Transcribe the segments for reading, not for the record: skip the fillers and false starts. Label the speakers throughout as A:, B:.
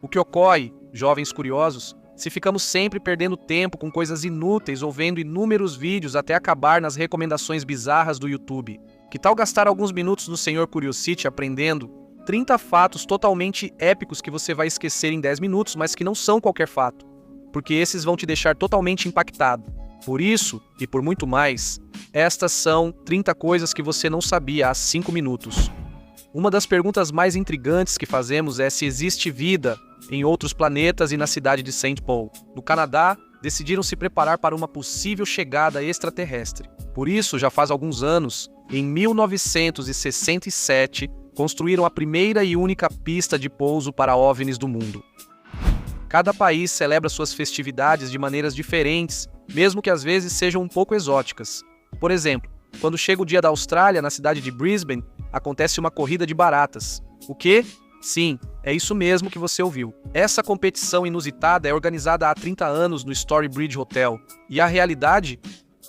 A: O que ocorre, jovens curiosos, se ficamos sempre perdendo tempo com coisas inúteis ou vendo inúmeros vídeos até acabar nas recomendações bizarras do YouTube? Que tal gastar alguns minutos no Senhor Curiosity aprendendo 30 fatos totalmente épicos que você vai esquecer em 10 minutos, mas que não são qualquer fato, porque esses vão te deixar totalmente impactado. Por isso, e por muito mais, estas são 30 coisas que você não sabia há 5 minutos. Uma das perguntas mais intrigantes que fazemos é se existe vida em outros planetas e na cidade de St. Paul, no Canadá, decidiram se preparar para uma possível chegada extraterrestre. Por isso, já faz alguns anos, em 1967, construíram a primeira e única pista de pouso para OVNIs do mundo. Cada país celebra suas festividades de maneiras diferentes, mesmo que às vezes sejam um pouco exóticas. Por exemplo, quando chega o Dia da Austrália, na cidade de Brisbane, acontece uma corrida de baratas. O quê? Sim, é isso mesmo que você ouviu. Essa competição inusitada é organizada há 30 anos no Storybridge Hotel. E a realidade?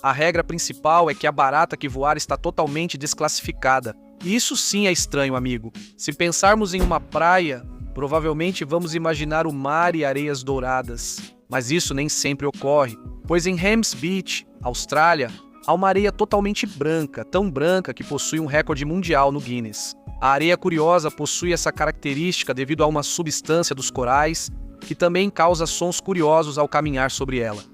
A: A regra principal é que a barata que voar está totalmente desclassificada. E isso sim é estranho, amigo. Se pensarmos em uma praia, provavelmente vamos imaginar o mar e areias douradas. Mas isso nem sempre ocorre, pois em Hams Beach, Austrália, há uma areia totalmente branca, tão branca que possui um recorde mundial no Guinness. A areia curiosa possui essa característica devido a uma substância dos corais que também causa sons curiosos ao caminhar sobre ela.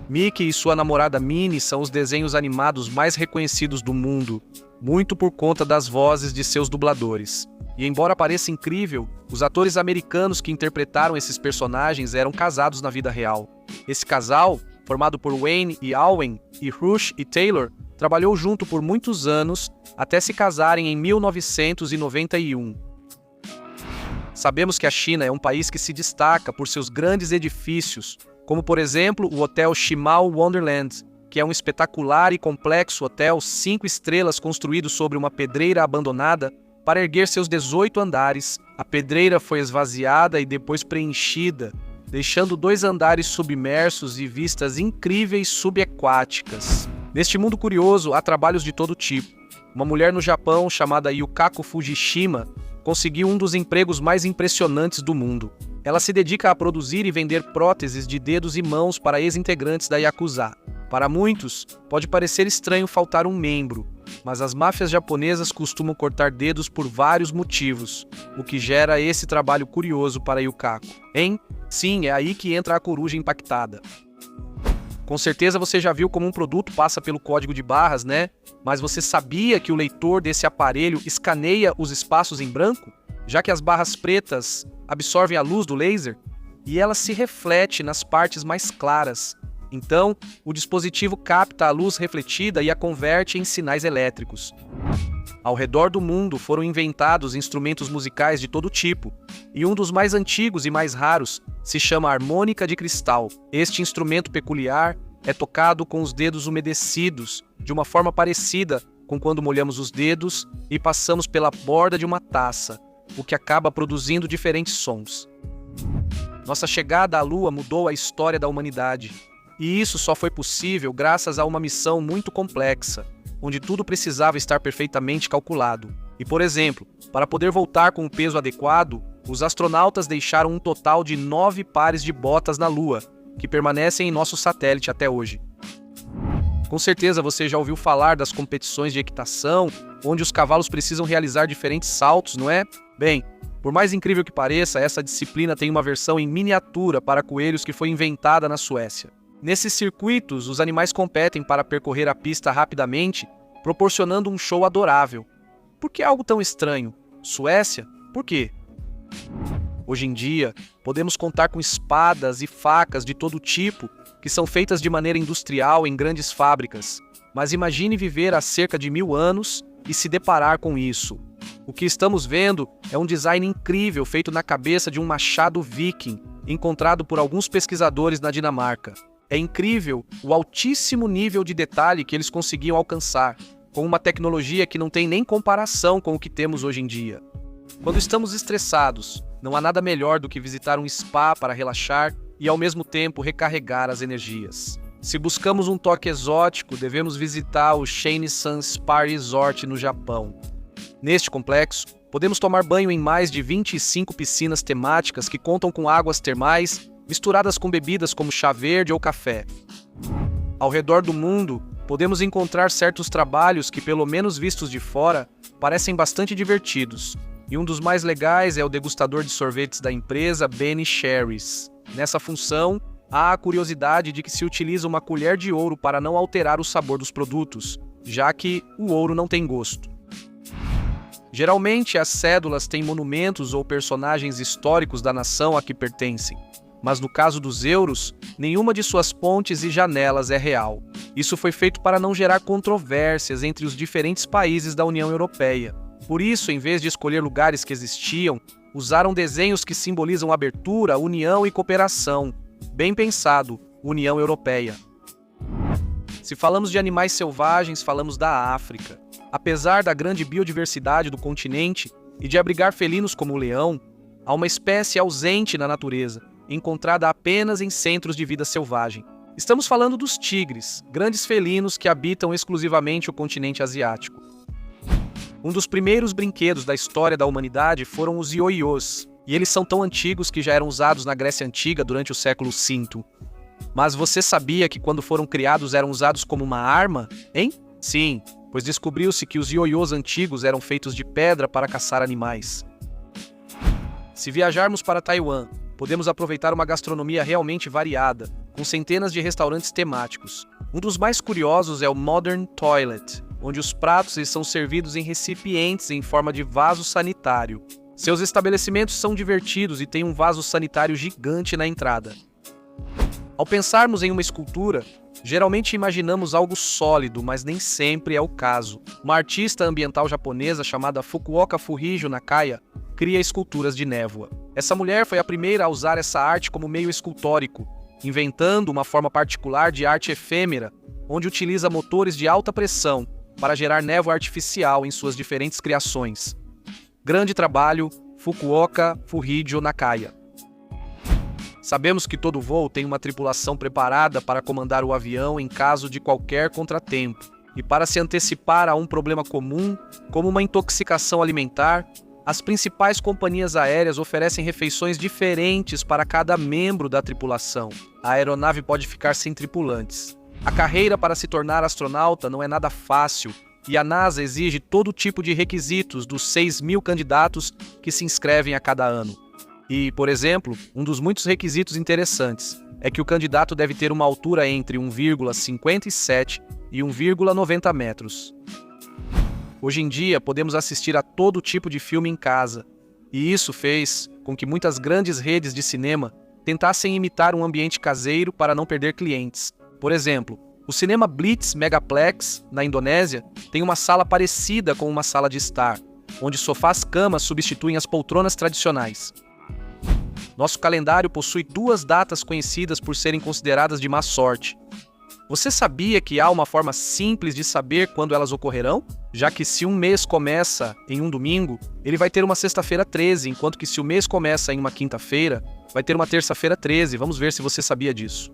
A: Mickey e sua namorada Minnie são os desenhos animados mais reconhecidos do mundo, muito por conta das vozes de seus dubladores. E embora pareça incrível, os atores americanos que interpretaram esses personagens eram casados na vida real. Esse casal, formado por Wayne e Owen, e Rush e Taylor, trabalhou junto por muitos anos, até se casarem em 1991. Sabemos que a China é um país que se destaca por seus grandes edifícios, como por exemplo o Hotel Shimao Wonderland, que é um espetacular e complexo hotel 5 estrelas construído sobre uma pedreira abandonada para erguer seus 18 andares. A pedreira foi esvaziada e depois preenchida, deixando 2 andares submersos e vistas incríveis subaquáticas. Neste mundo curioso, há trabalhos de todo tipo. Uma mulher no Japão, chamada Yukako Fujishima, conseguiu um dos empregos mais impressionantes do mundo. Ela se dedica a produzir e vender próteses de dedos e mãos para ex-integrantes da Yakuza. Para muitos, pode parecer estranho faltar um membro, mas as máfias japonesas costumam cortar dedos por vários motivos, o que gera esse trabalho curioso para Yukako. Hein? Sim, é aí que entra a coruja impactada. Com certeza você já viu como um produto passa pelo código de barras, né? Mas você sabia que o leitor desse aparelho escaneia os espaços em branco? Já que as barras pretas absorvem a luz do laser, e ela se reflete nas partes mais claras. Então, o dispositivo capta a luz refletida e a converte em sinais elétricos. Ao redor do mundo foram inventados instrumentos musicais de todo tipo, e um dos mais antigos e mais raros se chama harmônica de cristal. Este instrumento peculiar é tocado com os dedos umedecidos, de uma forma parecida com quando molhamos os dedos e passamos pela borda de uma taça, o que acaba produzindo diferentes sons. Nossa chegada à Lua mudou a história da humanidade. E isso só foi possível graças a uma missão muito complexa, onde tudo precisava estar perfeitamente calculado. E, por exemplo, para poder voltar com o peso adequado, os astronautas deixaram um total de 9 pares de botas na Lua, que permanecem em nosso satélite até hoje. Com certeza você já ouviu falar das competições de equitação, onde os cavalos precisam realizar diferentes saltos, não é? Bem, por mais incrível que pareça, essa disciplina tem uma versão em miniatura para coelhos que foi inventada na Suécia. Nesses circuitos, os animais competem para percorrer a pista rapidamente, proporcionando um show adorável. Por que algo tão estranho? Suécia? Por quê? Hoje em dia, podemos contar com espadas e facas de todo tipo, que são feitas de maneira industrial em grandes fábricas. Mas imagine viver há cerca de 1000 anos e se deparar com isso. O que estamos vendo é um design incrível feito na cabeça de um machado viking, encontrado por alguns pesquisadores na Dinamarca. É incrível o altíssimo nível de detalhe que eles conseguiam alcançar, com uma tecnologia que não tem nem comparação com o que temos hoje em dia. Quando estamos estressados, não há nada melhor do que visitar um spa para relaxar e ao mesmo tempo recarregar as energias. Se buscamos um toque exótico, devemos visitar o Shinsan Spa Resort no Japão. Neste complexo, podemos tomar banho em mais de 25 piscinas temáticas que contam com águas termais misturadas com bebidas como chá verde ou café. Ao redor do mundo, podemos encontrar certos trabalhos que, pelo menos vistos de fora, parecem bastante divertidos. E um dos mais legais é o degustador de sorvetes da empresa Ben & Jerry's. Nessa função, há a curiosidade de que se utiliza uma colher de ouro para não alterar o sabor dos produtos, já que o ouro não tem gosto. Geralmente, as cédulas têm monumentos ou personagens históricos da nação a que pertencem, mas no caso dos euros, nenhuma de suas pontes e janelas é real. Isso foi feito para não gerar controvérsias entre os diferentes países da União Europeia. Por isso, em vez de escolher lugares que existiam, usaram desenhos que simbolizam abertura, união e cooperação. Bem pensado, União Europeia. Se falamos de animais selvagens, falamos da África. Apesar da grande biodiversidade do continente e de abrigar felinos como o leão, há uma espécie ausente na natureza, encontrada apenas em centros de vida selvagem. Estamos falando dos tigres, grandes felinos que habitam exclusivamente o continente asiático. Um dos primeiros brinquedos da história da humanidade foram os ioiôs, e eles são tão antigos que já eram usados na Grécia Antiga durante o século V. Mas você sabia que quando foram criados eram usados como uma arma, hein? Sim, pois descobriu-se que os ioiôs antigos eram feitos de pedra para caçar animais. Se viajarmos para Taiwan, podemos aproveitar uma gastronomia realmente variada, com centenas de restaurantes temáticos. Um dos mais curiosos é o Modern Toilet, onde os pratos são servidos em recipientes em forma de vaso sanitário. Seus estabelecimentos são divertidos e têm um vaso sanitário gigante na entrada. Ao pensarmos em uma escultura, geralmente imaginamos algo sólido, mas nem sempre é o caso. Uma artista ambiental japonesa chamada Fukuoka Fujio Nakaya cria esculturas de névoa. Essa mulher foi a primeira a usar essa arte como meio escultórico, inventando uma forma particular de arte efêmera, onde utiliza motores de alta pressão para gerar névoa artificial em suas diferentes criações. Grande trabalho, Fukuoka Fujio Nakaya. Sabemos que todo voo tem uma tripulação preparada para comandar o avião em caso de qualquer contratempo, e para se antecipar a um problema comum, como uma intoxicação alimentar, as principais companhias aéreas oferecem refeições diferentes para cada membro da tripulação. A aeronave pode ficar sem tripulantes. A carreira para se tornar astronauta não é nada fácil, e a NASA exige todo tipo de requisitos dos 6.000 candidatos que se inscrevem a cada ano. E, por exemplo, um dos muitos requisitos interessantes é que o candidato deve ter uma altura entre 1,57 e 1,90 metros. Hoje em dia, podemos assistir a todo tipo de filme em casa, e isso fez com que muitas grandes redes de cinema tentassem imitar um ambiente caseiro para não perder clientes. Por exemplo, o cinema Blitz Megaplex, na Indonésia, tem uma sala parecida com uma sala de estar, onde sofás-camas substituem as poltronas tradicionais. Nosso calendário possui 2 datas conhecidas por serem consideradas de má sorte. Você sabia que há uma forma simples de saber quando elas ocorrerão? Já que se um mês começa em um domingo, ele vai ter uma sexta-feira 13, enquanto que se o mês começa em uma quinta-feira, vai ter uma terça-feira 13. Vamos ver se você sabia disso.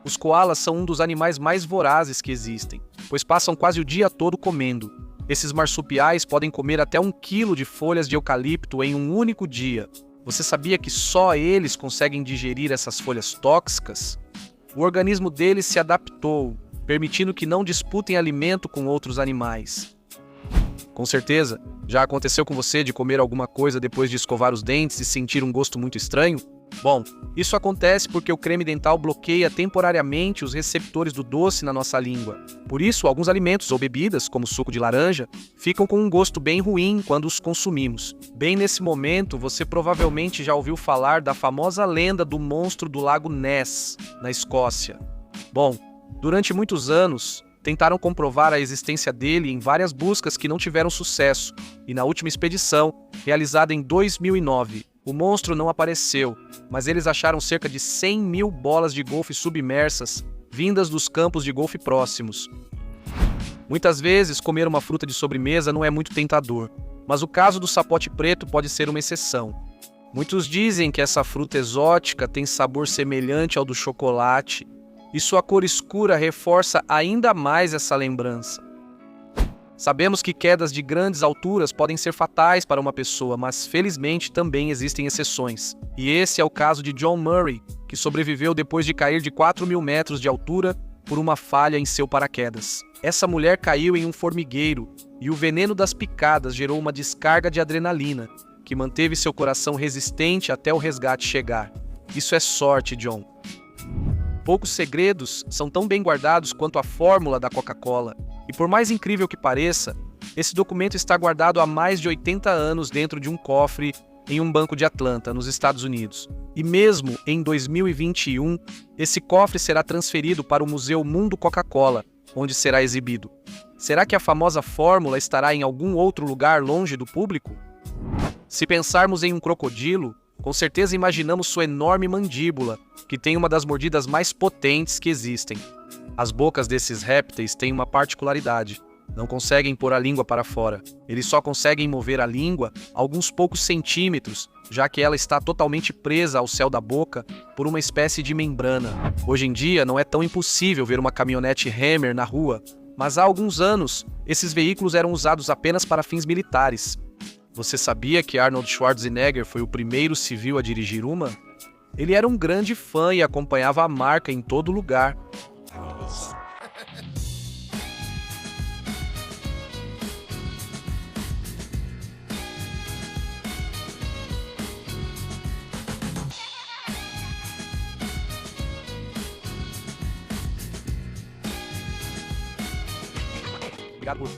A: Os koalas são um dos animais mais vorazes que existem, pois passam quase o dia todo comendo. Esses marsupiais podem comer até 1 quilo de folhas de eucalipto em um único dia. Você sabia que só eles conseguem digerir essas folhas tóxicas? O organismo deles se adaptou, permitindo que não disputem alimento com outros animais. Com certeza, já aconteceu com você de comer alguma coisa depois de escovar os dentes e sentir um gosto muito estranho? Bom, isso acontece porque o creme dental bloqueia temporariamente os receptores do doce na nossa língua. Por isso, alguns alimentos ou bebidas, como suco de laranja, ficam com um gosto bem ruim quando os consumimos. Bem nesse momento, você provavelmente já ouviu falar da famosa lenda do monstro do lago Ness, na Escócia. Bom, durante muitos anos, tentaram comprovar a existência dele em várias buscas que não tiveram sucesso, e na última expedição, realizada em 2009, o monstro não apareceu, mas eles acharam cerca de 100.000 bolas de golfe submersas, vindas dos campos de golfe próximos. Muitas vezes, comer uma fruta de sobremesa não é muito tentador, mas o caso do sapote preto pode ser uma exceção. Muitos dizem que essa fruta exótica tem sabor semelhante ao do chocolate, e sua cor escura reforça ainda mais essa lembrança. Sabemos que quedas de grandes alturas podem ser fatais para uma pessoa, mas felizmente também existem exceções. E esse é o caso de John Murray, que sobreviveu depois de cair de 4.000 metros de altura por uma falha em seu paraquedas. Essa mulher caiu em um formigueiro e o veneno das picadas gerou uma descarga de adrenalina, que manteve seu coração resistente até o resgate chegar. Isso é sorte, John. Poucos segredos são tão bem guardados quanto a fórmula da Coca-Cola. E por mais incrível que pareça, esse documento está guardado há mais de 80 anos dentro de um cofre em um banco de Atlanta, nos Estados Unidos. E mesmo em 2021, esse cofre será transferido para o Museu Mundo Coca-Cola, onde será exibido. Será que a famosa fórmula estará em algum outro lugar longe do público? Se pensarmos em um crocodilo, com certeza imaginamos sua enorme mandíbula, que tem uma das mordidas mais potentes que existem. As bocas desses répteis têm uma particularidade. Não conseguem pôr a língua para fora. Eles só conseguem mover a língua alguns poucos centímetros, já que ela está totalmente presa ao céu da boca por uma espécie de membrana. Hoje em dia não é tão impossível ver uma caminhonete Hammer na rua, mas há alguns anos esses veículos eram usados apenas para fins militares. Você sabia que Arnold Schwarzenegger foi o primeiro civil a dirigir uma? Ele era um grande fã e acompanhava a marca em todo lugar. Obrigado.